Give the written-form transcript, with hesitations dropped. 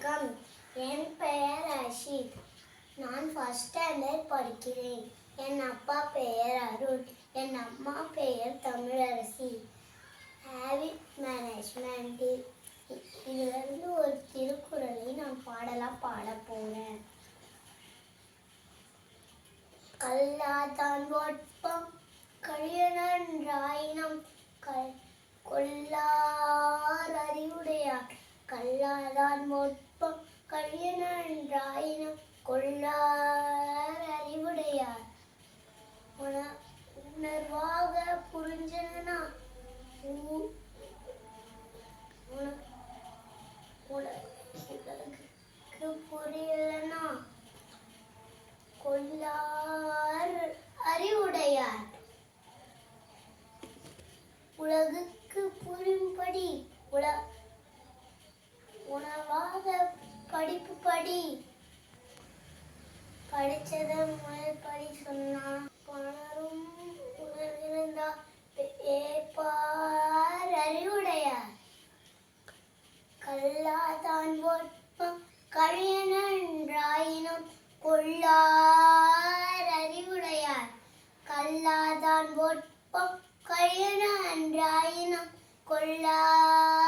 வணக்கம். என் பெயர் ரஷீத். நான் ஃபர்ஸ்ட் ஸ்டாண்டர்ட் படிக்கிறேன். என் அப்பா பெயர் அருள். என் அம்மா பெயர் தமிழரசி. Habit management. இதிலிருந்து ஒரு திருக்குறளை நான் பாட போறேன். கல்லாதான் ஒட்பம் கழியனன்றாயினம் கொல்லார் அறிவுடையார். கல்லாதான் ஒட்பம் கழியனன்றாயினம் கொல்லார் அறிவுடையார். உணர்வாக புரிஞ்சனா உலகுக்கு புரியலனா கொல்லார் அறிவுடையார். உலகுக்கு புரியும்படி உணவாக படிப்பு படி. படிச்சத முதல் படி சொன்னா பணரும் உணர்ந்திருந்தா ஏப்பார் அறிவுடையார். கல்லாதான் ஒட்பம் கழியனன்றாயினும் கொள்ளார் அறிவுடையார். கல்லாதான் ஒட்பம் கழியனன்றாயினும் கொள்ளார்